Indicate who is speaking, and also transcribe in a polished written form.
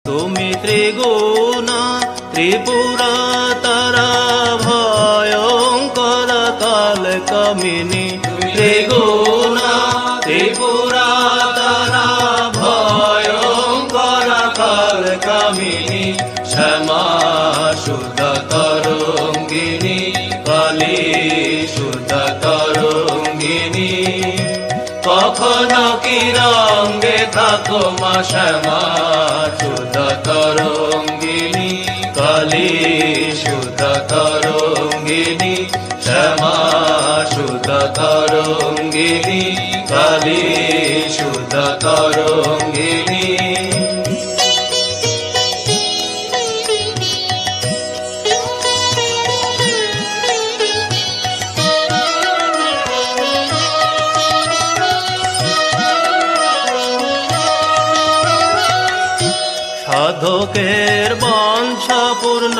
Speaker 1: তুমি ত্রিগুণা ত্রিপুরা তারা ভয়ঙ্কর কাল কামিনী ত্রিগুণা ত্রিপুরা তারা ভয়ঙ্কর কাল কামিনী শ্যামা শুদ্ধ তরঙ্গিনী কালী শুদ্ধ তরঙ্গিনী কখনো কি রঙ্গে থাকো মা শ্যামা শুদ্ধ তরঙ্গিনী কালী শুদ্ধ তরঙ্গিনী শ্যামা শুদ্ধ তরঙ্গিনী কালী শুদ্ধ তরঙ্গিনী সাধকের বাঞ্ছা পূর্ণ